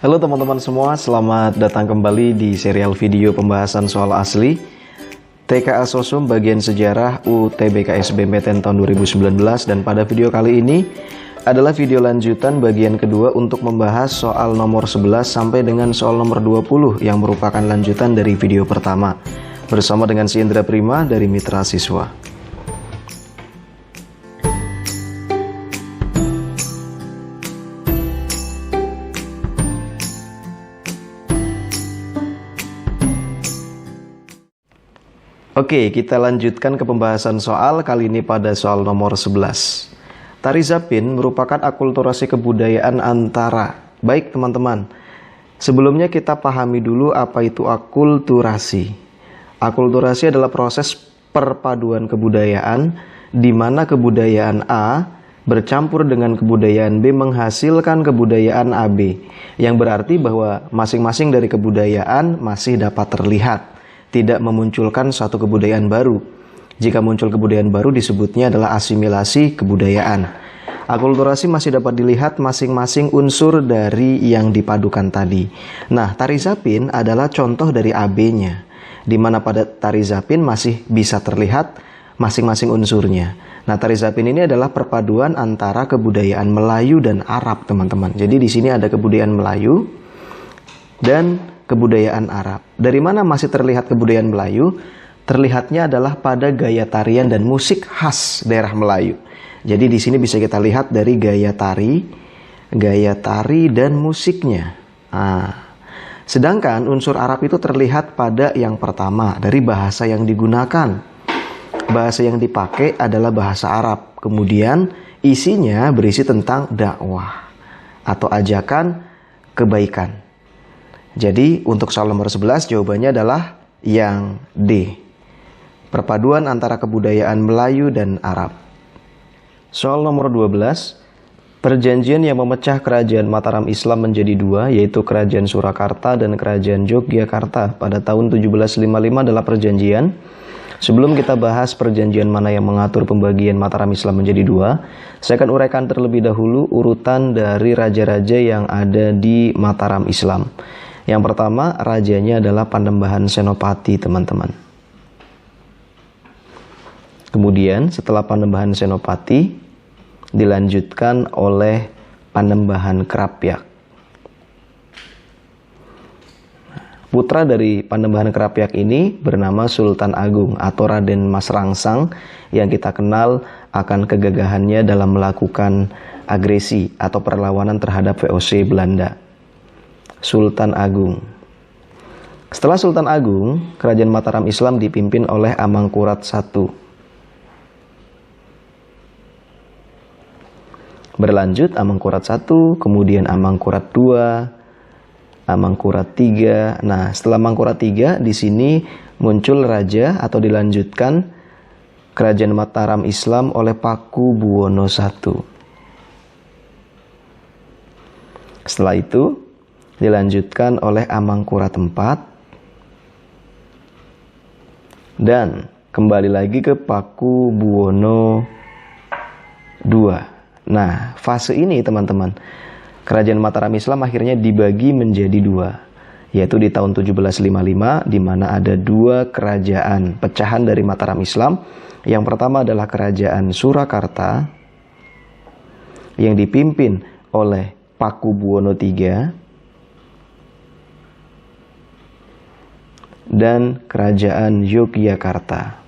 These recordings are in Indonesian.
Halo teman-teman semua, selamat datang kembali di serial video pembahasan soal asli TKA Sosum bagian sejarah UTBK SBMPTN tahun 2019. Dan pada video kali ini adalah video lanjutan bagian kedua untuk membahas soal nomor 11 sampai dengan soal nomor 20 yang merupakan lanjutan dari video pertama, bersama dengan si Indra Prima dari Mitra Siswa. Oke, kita lanjutkan ke pembahasan soal kali ini pada soal nomor 11. Tari Zapin merupakan akulturasi kebudayaan antara. Baik teman-teman, sebelumnya kita pahami dulu apa itu akulturasi. Akulturasi adalah proses perpaduan kebudayaan di mana kebudayaan A bercampur dengan kebudayaan B menghasilkan kebudayaan AB, yang berarti bahwa masing-masing dari kebudayaan masih dapat terlihat, tidak memunculkan suatu kebudayaan baru. Jika muncul kebudayaan baru disebutnya adalah asimilasi kebudayaan. Akulturasi masih dapat dilihat masing-masing unsur dari yang dipadukan tadi. Nah, tari Zapin adalah contoh dari AB-nya, di mana pada tari Zapin masih bisa terlihat masing-masing unsurnya. Nah, tari Zapin ini adalah perpaduan antara kebudayaan Melayu dan Arab, teman-teman. Jadi di sini ada kebudayaan Melayu dan kebudayaan Arab. Dari mana masih terlihat kebudayaan Melayu? Terlihatnya adalah pada gaya tarian dan musik khas daerah Melayu. Jadi di sini bisa kita lihat dari gaya tari dan musiknya. Sedangkan unsur Arab itu terlihat pada yang pertama dari bahasa yang digunakan. Bahasa yang dipakai adalah bahasa Arab. Kemudian isinya berisi tentang dakwah atau ajakan kebaikan. Jadi untuk soal nomor 11 jawabannya adalah yang D. Perpaduan antara kebudayaan Melayu dan Arab. Soal nomor 12. Perjanjian yang memecah kerajaan Mataram Islam menjadi dua, yaitu kerajaan Surakarta dan kerajaan Yogyakarta pada tahun 1755 adalah perjanjian. Sebelum kita bahas perjanjian mana yang mengatur pembagian Mataram Islam menjadi dua, saya akan uraikan terlebih dahulu urutan dari raja-raja yang ada di Mataram Islam. Yang pertama, rajanya adalah Panembahan Senopati, teman-teman. Kemudian setelah Panembahan Senopati dilanjutkan oleh Panembahan Krapyak. Putra dari Panembahan Krapyak ini bernama Sultan Agung atau Raden Mas Rangsang, yang kita kenal akan kegagahannya dalam melakukan agresi atau perlawanan terhadap VOC Belanda. Sultan Agung. Setelah Sultan Agung, kerajaan Mataram Islam dipimpin oleh Amangkurat I. Berlanjut Amangkurat I, kemudian Amangkurat II, Amangkurat III. Nah, setelah Amangkurat III di sini muncul raja atau dilanjutkan kerajaan Mataram Islam oleh Pakubuwono I. Setelah itu dilanjutkan oleh Amangkurat IV dan kembali lagi ke Pakubuwono II. Nah, fase ini teman-teman, kerajaan Mataram Islam akhirnya dibagi menjadi dua, yaitu di tahun 1755, di mana ada dua kerajaan pecahan dari Mataram Islam. Yang pertama adalah kerajaan Surakarta yang dipimpin oleh Pakubuwono III dan kerajaan Yogyakarta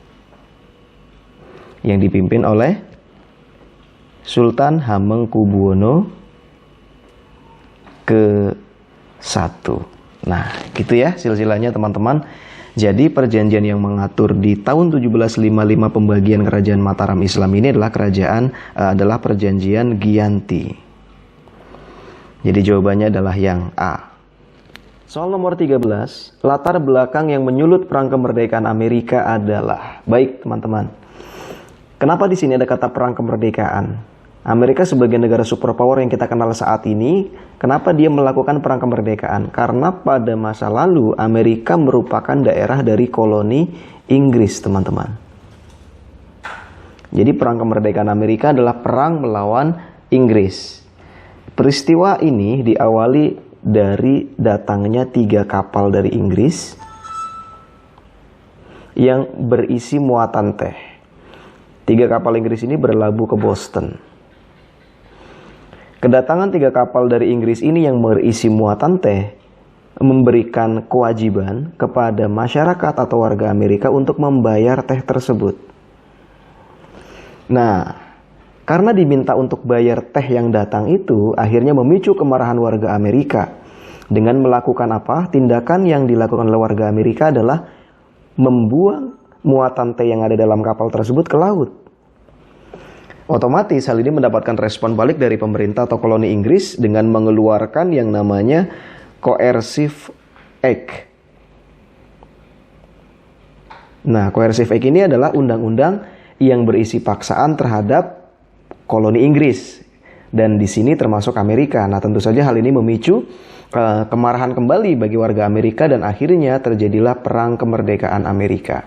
yang dipimpin oleh Sultan Hamengkubuwono ke-1. Nah, gitu ya silsilahnya teman-teman. Jadi perjanjian yang mengatur di tahun 1755 pembagian kerajaan Mataram Islam ini adalah perjanjian Giyanti. Jadi jawabannya adalah yang A. Soal nomor 13, latar belakang yang menyulut perang kemerdekaan Amerika adalah. Baik, teman-teman. Kenapa di sini ada kata perang kemerdekaan? Amerika sebagai negara superpower yang kita kenal saat ini, kenapa dia melakukan perang kemerdekaan? Karena pada masa lalu Amerika merupakan daerah dari koloni Inggris, teman-teman. Jadi perang kemerdekaan Amerika adalah perang melawan Inggris. Peristiwa ini diawali dari datangnya 3 kapal dari Inggris yang berisi muatan teh. 3 kapal Inggris ini berlabuh ke Boston. Kedatangan 3 kapal dari Inggris ini yang berisi muatan teh memberikan kewajiban kepada masyarakat atau warga Amerika untuk membayar teh tersebut. Nah, karena diminta untuk bayar teh yang datang itu, akhirnya memicu kemarahan warga Amerika. Dengan melakukan apa? Tindakan yang dilakukan oleh warga Amerika adalah membuang muatan teh yang ada dalam kapal tersebut ke laut. Otomatis hal ini mendapatkan respon balik dari pemerintah atau koloni Inggris dengan mengeluarkan yang namanya Coercive Act. Nah, Coercive Act ini adalah undang-undang yang berisi paksaan terhadap koloni Inggris. Dan di sini termasuk Amerika. Nah, tentu saja hal ini memicu kemarahan kembali bagi warga Amerika dan akhirnya terjadilah Perang Kemerdekaan Amerika.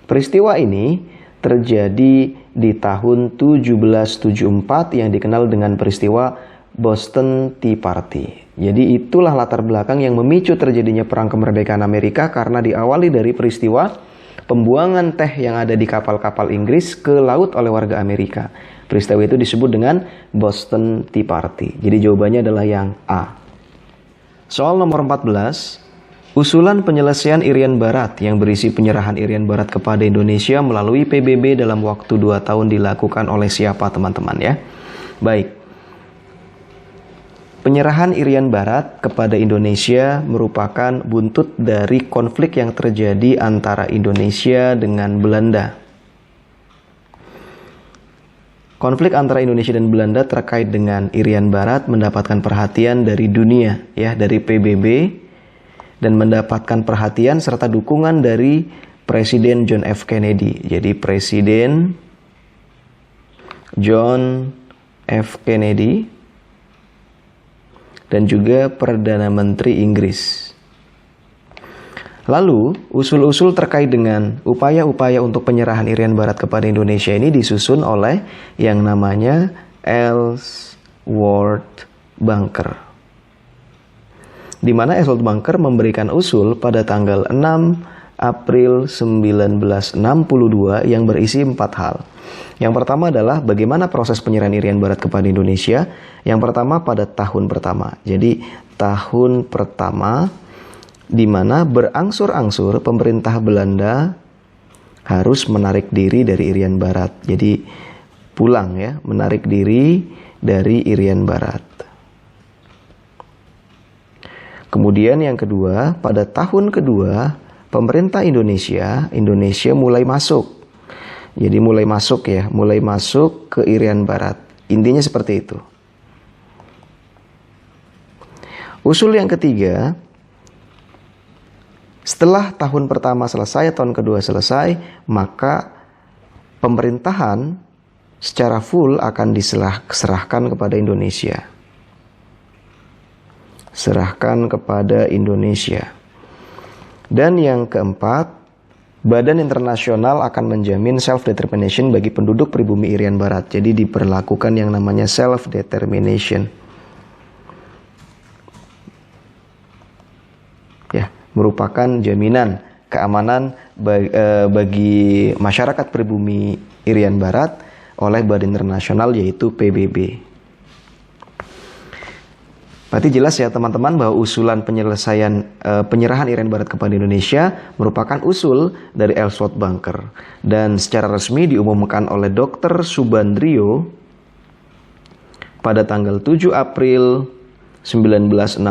Peristiwa ini terjadi di tahun 1774 yang dikenal dengan peristiwa Boston Tea Party. Jadi itulah latar belakang yang memicu terjadinya Perang Kemerdekaan Amerika karena diawali dari peristiwa pembuangan teh yang ada di kapal-kapal Inggris ke laut oleh warga Amerika. Peristiwa itu disebut dengan Boston Tea Party. Jadi jawabannya adalah yang A. Soal nomor 14. Usulan penyelesaian Irian Barat yang berisi penyerahan Irian Barat kepada Indonesia melalui PBB dalam waktu 2 tahun dilakukan oleh siapa teman-teman ya? Baik. Penyerahan Irian Barat kepada Indonesia merupakan buntut dari konflik yang terjadi antara Indonesia dengan Belanda. Konflik antara Indonesia dan Belanda terkait dengan Irian Barat mendapatkan perhatian dari dunia ya, dari PBB. Dan mendapatkan perhatian serta dukungan dari Presiden John F. Kennedy. Jadi Presiden John F. Kennedy dan juga Perdana Menteri Inggris. Lalu, usul-usul terkait dengan upaya-upaya untuk penyerahan Irian Barat kepada Indonesia ini disusun oleh yang namanya Ellsworth Bunker. Di mana Ellsworth Bunker memberikan usul pada tanggal 6 April 1962 yang berisi 4 hal. Yang pertama adalah bagaimana proses penyerahan Irian Barat kepada Indonesia. Yang pertama pada tahun pertama. Jadi tahun pertama di mana berangsur-angsur pemerintah Belanda harus menarik diri dari Irian Barat. Jadi pulang ya, menarik diri dari Irian Barat. Kemudian yang kedua, pada tahun kedua, pemerintah Indonesia mulai masuk. Jadi mulai masuk ke Irian Barat. Intinya seperti itu. Usul yang ketiga, setelah tahun pertama selesai, tahun kedua selesai, maka pemerintahan secara full akan diserahkan kepada Indonesia. Serahkan kepada Indonesia. Dan yang keempat, Badan Internasional akan menjamin self-determination bagi penduduk pribumi Irian Barat. Jadi diperlakukan yang namanya self-determination. Ya, merupakan jaminan keamanan bagi masyarakat pribumi Irian Barat oleh Badan Internasional yaitu PBB. Berarti jelas ya teman-teman bahwa usulan penyelesaian penyerahan Irian Barat kepada Indonesia merupakan usul dari Ellsworth Bunker dan secara resmi diumumkan oleh Dr. Subandrio pada tanggal 7 April 1962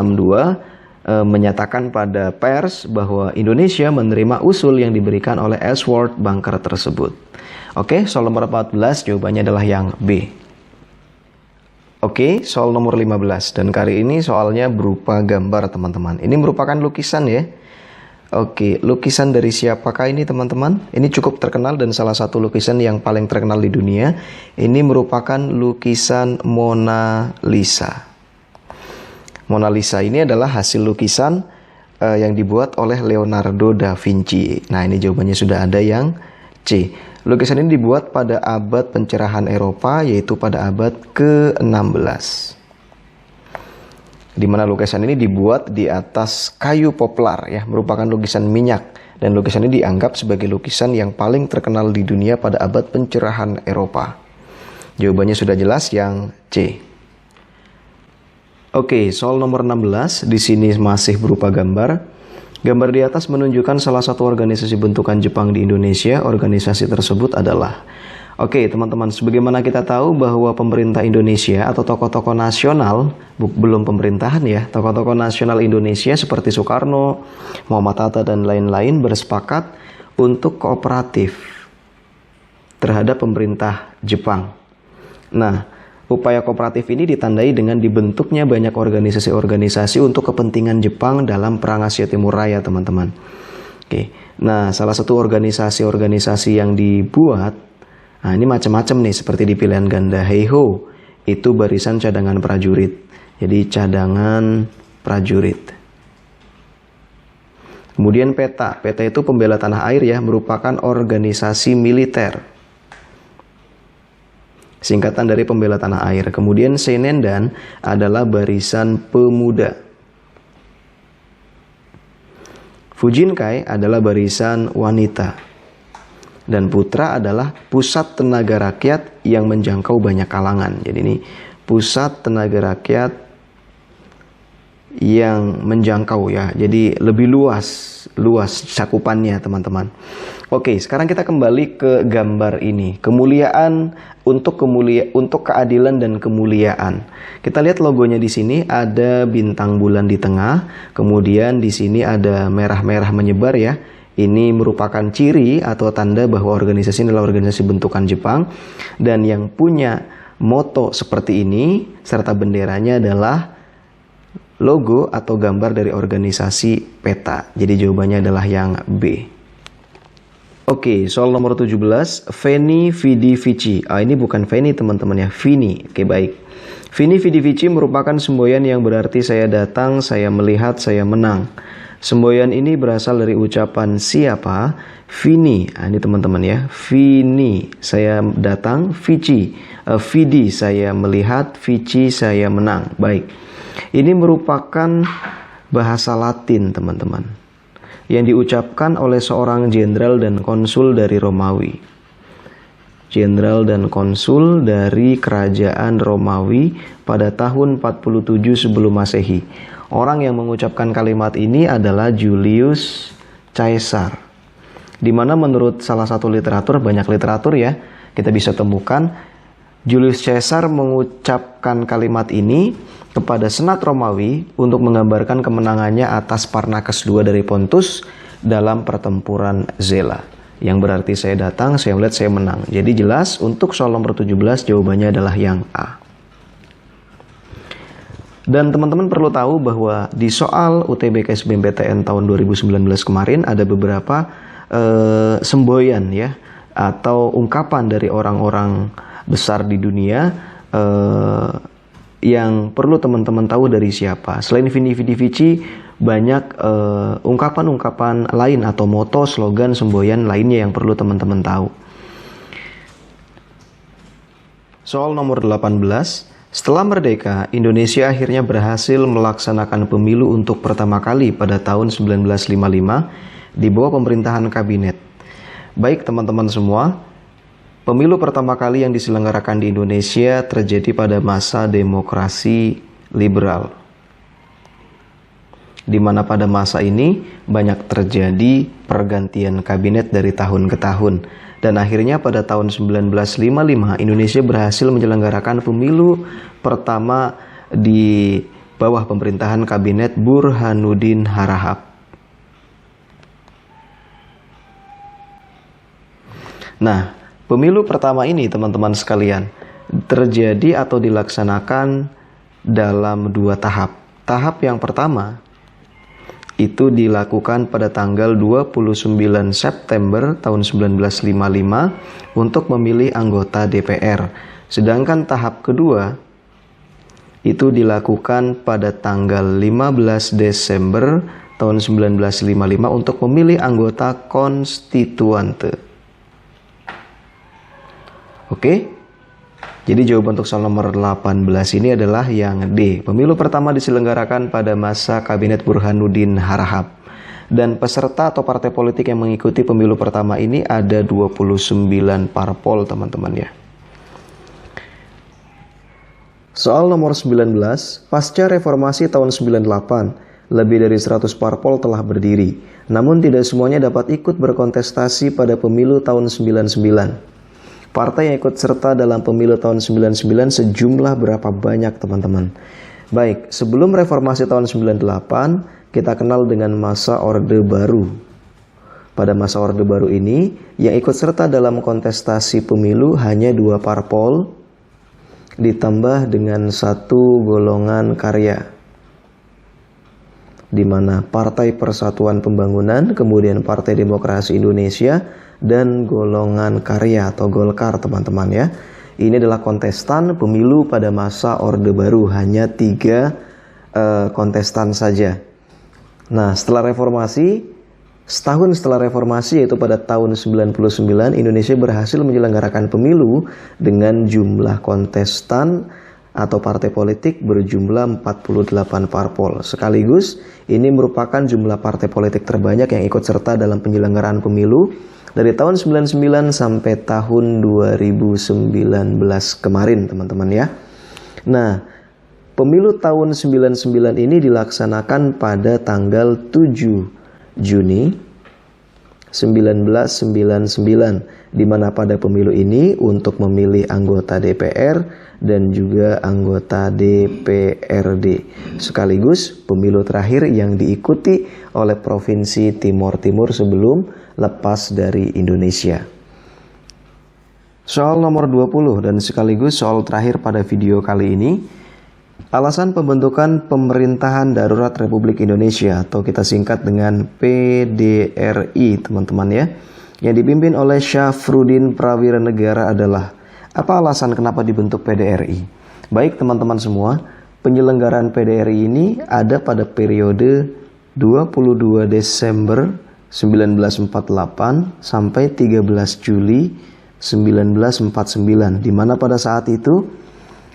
menyatakan pada pers bahwa Indonesia menerima usul yang diberikan oleh Ellsworth Bunker tersebut. Oke, soal nomor 14 jawabannya adalah yang B. Oke, soal nomor 15 dan kali ini soalnya berupa gambar teman-teman. Ini merupakan lukisan ya. Oke, lukisan dari siapakah ini teman-teman? Ini cukup terkenal dan salah satu lukisan yang paling terkenal di dunia. Ini merupakan lukisan Mona Lisa. Mona Lisa ini adalah hasil lukisan yang dibuat oleh Leonardo da Vinci. Nah, ini jawabannya sudah ada yang C. Lukisan ini dibuat pada abad pencerahan Eropa, yaitu pada abad ke-16. di mana lukisan ini dibuat di atas kayu poplar ya, merupakan lukisan minyak, dan lukisan ini dianggap sebagai lukisan yang paling terkenal di dunia pada abad pencerahan Eropa. Jawabannya sudah jelas, yang C. Oke, soal nomor 16 di sini masih berupa gambar. Gambar di atas menunjukkan salah satu organisasi bentukan Jepang di Indonesia. Organisasi tersebut adalah, oke teman-teman, sebagaimana kita tahu bahwa pemerintah Indonesia atau tokoh-tokoh nasional, belum pemerintahan ya, tokoh-tokoh nasional Indonesia seperti Soekarno, Muhammad Hatta, dan lain-lain bersepakat untuk kooperatif terhadap pemerintah Jepang. Nah, upaya kooperatif ini ditandai dengan dibentuknya banyak organisasi-organisasi untuk kepentingan Jepang dalam Perang Asia Timur Raya, teman-teman. Oke, nah salah satu organisasi-organisasi yang dibuat, nah ini macam-macam nih, seperti di pilihan ganda Heiho, itu Barisan Cadangan Prajurit. Jadi cadangan prajurit. Kemudian PETA, PETA itu Pembela Tanah Air ya, merupakan organisasi militer. Singkatan dari Pembela Tanah Air. Kemudian Seinendan adalah Barisan Pemuda. Fujinkai adalah Barisan Wanita. Dan Putra adalah Pusat Tenaga Rakyat yang menjangkau banyak kalangan. Jadi ini Pusat Tenaga Rakyat yang menjangkau ya. Jadi lebih luas cakupannya, teman-teman. Oke, sekarang kita kembali ke gambar ini. Kemuliaan untuk keadilan dan kemuliaan. Kita lihat logonya di sini, ada bintang bulan di tengah, kemudian di sini ada merah-merah menyebar ya. Ini merupakan ciri atau tanda bahwa organisasi ini adalah organisasi bentukan Jepang, dan yang punya moto seperti ini serta benderanya adalah logo atau gambar dari organisasi PETA. Jadi jawabannya adalah yang B. Oke, soal nomor 17, Veni Vidi Vici. Ini bukan Veni teman-teman ya, Vini. Oke, baik. Vini Vidi Vici merupakan semboyan yang berarti saya datang, saya melihat, saya menang. Semboyan ini berasal dari ucapan siapa? Vini. Ini teman-teman ya, Vini, saya datang, Vici. Vidi, saya melihat, Vici, saya menang. Baik. Ini merupakan bahasa Latin, teman-teman, yang diucapkan oleh seorang jenderal dan konsul dari Romawi. Jenderal dan konsul dari kerajaan Romawi pada tahun 47 sebelum Masehi. Orang yang mengucapkan kalimat ini adalah Julius Caesar. Di mana menurut salah satu literatur, banyak literatur ya, kita bisa temukan Julius Caesar mengucapkan kalimat ini kepada Senat Romawi untuk menggambarkan kemenangannya atas Parnakas II dari Pontus dalam pertempuran Zela. Yang berarti saya datang, saya melihat, saya menang. Jadi jelas untuk soal nomor 17 jawabannya adalah yang A. Dan teman-teman perlu tahu bahwa di soal UTBK SBMPTN tahun 2019 kemarin ada beberapa semboyan ya, atau ungkapan dari orang-orang besar di dunia yang perlu teman-teman tahu dari siapa. Selain Vini Vidi Vici, banyak ungkapan-ungkapan lain atau moto, slogan, semboyan lainnya yang perlu teman-teman tahu. Soal nomor 18. Setelah merdeka, Indonesia akhirnya berhasil melaksanakan pemilu untuk pertama kali pada tahun 1955 di bawah pemerintahan kabinet. Baik teman-teman semua, pemilu pertama kali yang diselenggarakan di Indonesia terjadi pada masa demokrasi liberal, di mana pada masa ini banyak terjadi pergantian kabinet dari tahun ke tahun. Dan akhirnya pada tahun 1955 Indonesia berhasil menyelenggarakan pemilu pertama di bawah pemerintahan kabinet Burhanuddin Harahap. Nah, pemilu pertama ini teman-teman sekalian terjadi atau dilaksanakan dalam 2 tahap. Tahap yang pertama itu dilakukan pada tanggal 29 September tahun 1955 untuk memilih anggota DPR. Sedangkan tahap kedua itu dilakukan pada tanggal 15 Desember tahun 1955 untuk memilih anggota konstituante. Oke? Jadi jawaban untuk soal nomor 18 ini adalah yang D. Pemilu pertama diselenggarakan pada masa Kabinet Burhanuddin Harahap. Dan peserta atau partai politik yang mengikuti pemilu pertama ini ada 29 parpol, teman-teman ya. Soal nomor 19, pasca reformasi tahun 98, lebih dari 100 parpol telah berdiri. Namun tidak semuanya dapat ikut berkontestasi pada pemilu tahun 99. Partai yang ikut serta dalam pemilu tahun 99 sejumlah berapa banyak, teman-teman? Baik, sebelum reformasi tahun 98, kita kenal dengan masa Orde Baru. Pada masa Orde Baru ini, yang ikut serta dalam kontestasi pemilu hanya 2 parpol, ditambah dengan 1 golongan karya, di mana Partai Persatuan Pembangunan, kemudian Partai Demokrasi Indonesia, dan golongan karya atau Golkar, teman-teman ya. Ini adalah kontestan pemilu pada masa Orde Baru, hanya 3 kontestan saja. Nah, setelah reformasi, setahun setelah reformasi yaitu pada tahun 99, Indonesia berhasil menyelenggarakan pemilu dengan jumlah kontestan atau partai politik berjumlah 48 parpol. Sekaligus ini merupakan jumlah partai politik terbanyak yang ikut serta dalam penyelenggaraan pemilu dari tahun 99 sampai tahun 2019 kemarin, teman-teman ya. Nah, pemilu tahun 99 ini dilaksanakan pada tanggal 7 Juni 1999, di mana pada pemilu ini untuk memilih anggota DPR dan juga anggota DPRD, sekaligus pemilu terakhir yang diikuti oleh Provinsi Timor Timur sebelum lepas dari Indonesia. Soal nomor 20 dan sekaligus soal terakhir pada video kali ini, alasan pembentukan Pemerintahan Darurat Republik Indonesia atau kita singkat dengan PDRI, teman-teman ya, yang dipimpin oleh Syafruddin Prawiranegara adalah apa alasan kenapa dibentuk PDRI? Baik teman-teman semua, penyelenggaraan PDRI ini ada pada periode 22 Desember 1948 sampai 13 Juli 1949, di mana pada saat itu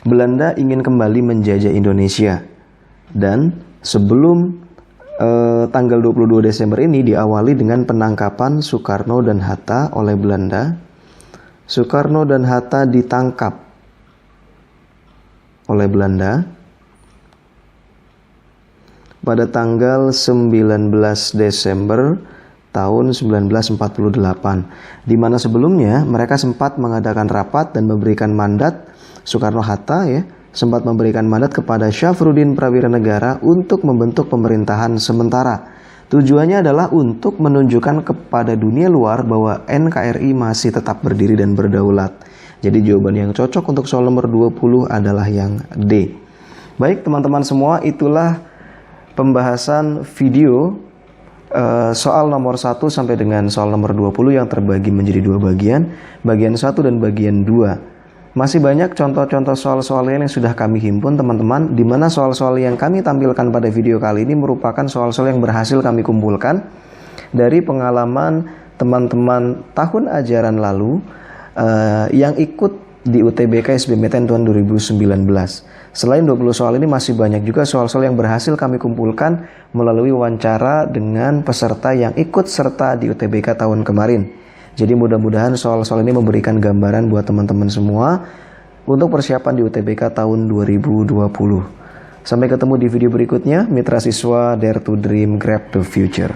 Belanda ingin kembali menjajah Indonesia. Dan sebelum tanggal 22 Desember ini diawali dengan penangkapan Soekarno dan Hatta oleh Belanda. Soekarno dan Hatta ditangkap oleh Belanda pada tanggal 19 Desember tahun 1948, di mana sebelumnya mereka sempat mengadakan rapat dan memberikan mandat. Soekarno-Hatta ya sempat memberikan mandat kepada Syafruddin Prawiranegara untuk membentuk pemerintahan sementara. Tujuannya adalah untuk menunjukkan kepada dunia luar bahwa NKRI masih tetap berdiri dan berdaulat. Jadi jawaban yang cocok untuk soal nomor 20 adalah yang D. Baik teman-teman semua, itulah pembahasan video soal nomor 1 sampai dengan soal nomor 20 yang terbagi menjadi 2 bagian, bagian 1 dan bagian 2. Masih banyak contoh-contoh soal-soal yang sudah kami himpun, teman-teman, di mana soal-soal yang kami tampilkan pada video kali ini merupakan soal-soal yang berhasil kami kumpulkan dari pengalaman teman-teman tahun ajaran lalu yang ikut di UTBK SBMPTN tahun 2019. Selain 20 soal ini, masih banyak juga soal-soal yang berhasil kami kumpulkan melalui wawancara dengan peserta yang ikut serta di UTBK tahun kemarin. Jadi mudah-mudahan soal-soal ini memberikan gambaran buat teman-teman semua untuk persiapan di UTBK tahun 2020. Sampai ketemu di video berikutnya. Mitra siswa Dare to Dream, Grab the Future.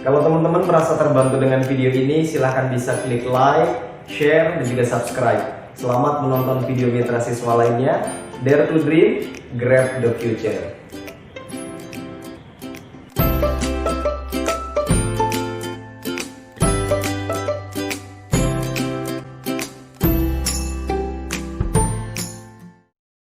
Kalau teman-teman merasa terbantu dengan video ini, silahkan bisa klik like, share, dan juga subscribe. Selamat menonton video mitra siswa lainnya. Dare to Dream, Grab the Future.